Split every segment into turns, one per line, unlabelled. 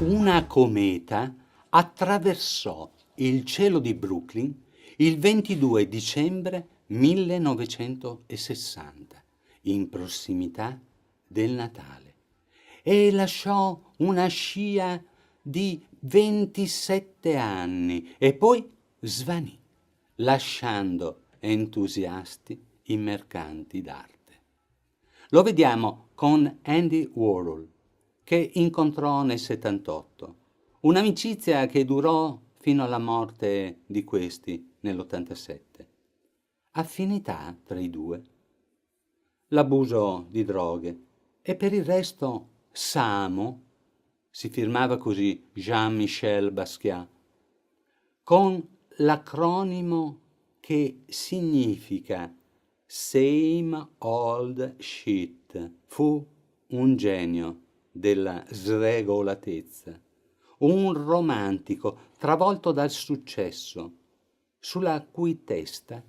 Una cometa attraversò il cielo di Brooklyn il 22 dicembre 1960, in prossimità del Natale, e lasciò una scia di 27 anni e poi svanì, lasciando entusiasti i mercanti d'arte. Lo vediamo con Andy Warhol, che incontrò nel 78, un'amicizia che durò fino alla morte di questi nell'87. Affinità tra i due, l'abuso di droghe e per il resto Samo, si firmava così Jean-Michel Basquiat, con l'acronimo che significa Same Old Shit. Fu un genio della sregolatezza, un romantico travolto dal successo, sulla cui testa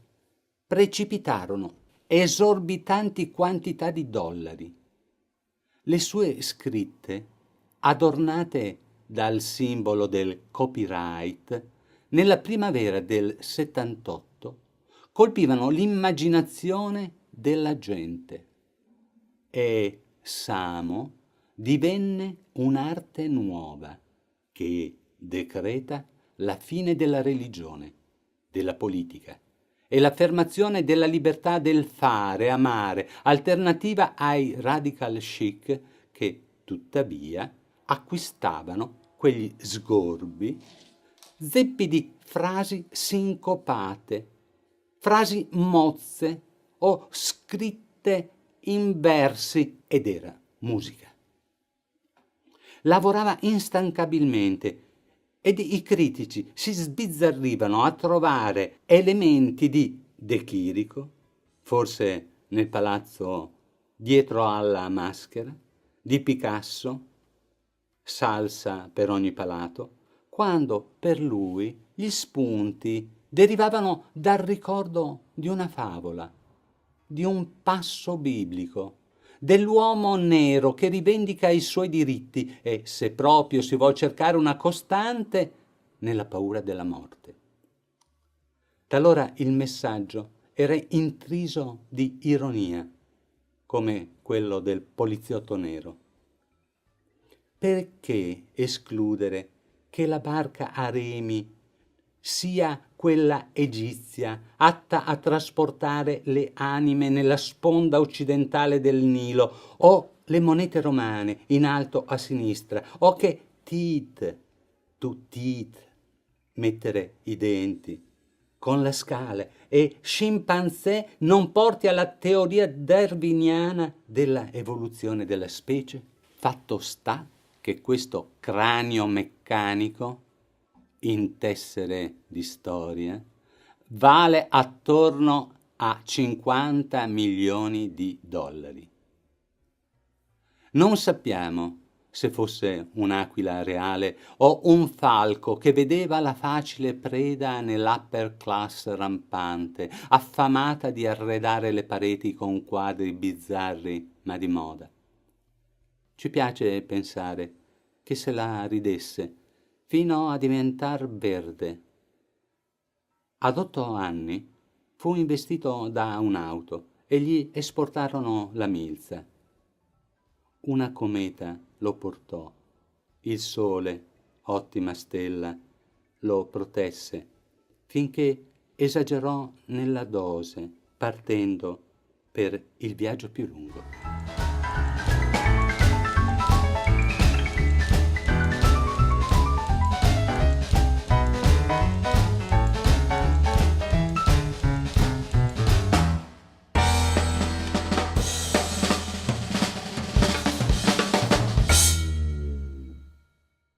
precipitarono esorbitanti quantità di dollari. Le sue scritte, adornate dal simbolo del copyright, nella primavera del 78 colpivano l'immaginazione della gente e Samo divenne un'arte nuova che decreta la fine della religione, della politica e l'affermazione della libertà del fare, amare, alternativa ai radical chic che, tuttavia, acquistavano quegli sgorbi zeppi di frasi sincopate, frasi mozze o scritte in versi, ed era musica. Lavorava instancabilmente ed i critici si sbizzarrivano a trovare elementi di De Chirico, forse nel palazzo dietro alla maschera, di Picasso, salsa per ogni palato, quando per lui gli spunti derivavano dal ricordo di una favola, di un passo biblico, dell'uomo nero che rivendica i suoi diritti e, se proprio si vuol cercare una costante, nella paura della morte. Talora il messaggio era intriso di ironia, come quello del poliziotto nero. Perché escludere che la barca a remi sia quella egizia, atta a trasportare le anime nella sponda occidentale del Nilo, o le monete romane in alto a sinistra, o che Tit, mettere i denti, con la scala, e scimpanzé non porti alla teoria darwiniana della evoluzione della specie? Fatto sta che questo cranio meccanico in tessere di storia vale attorno a 50 milioni di dollari. Non sappiamo se fosse un'aquila reale o un falco che vedeva la facile preda nell'upper class rampante, affamata di arredare le pareti con quadri bizzarri ma di moda. Ci piace pensare che se la ridesse fino a diventar verde. Ad 8 anni fu investito da un'auto e gli esportarono la milza. Una cometa lo portò. Il sole, ottima stella, lo protesse finché esagerò nella dose, partendo per il viaggio più lungo.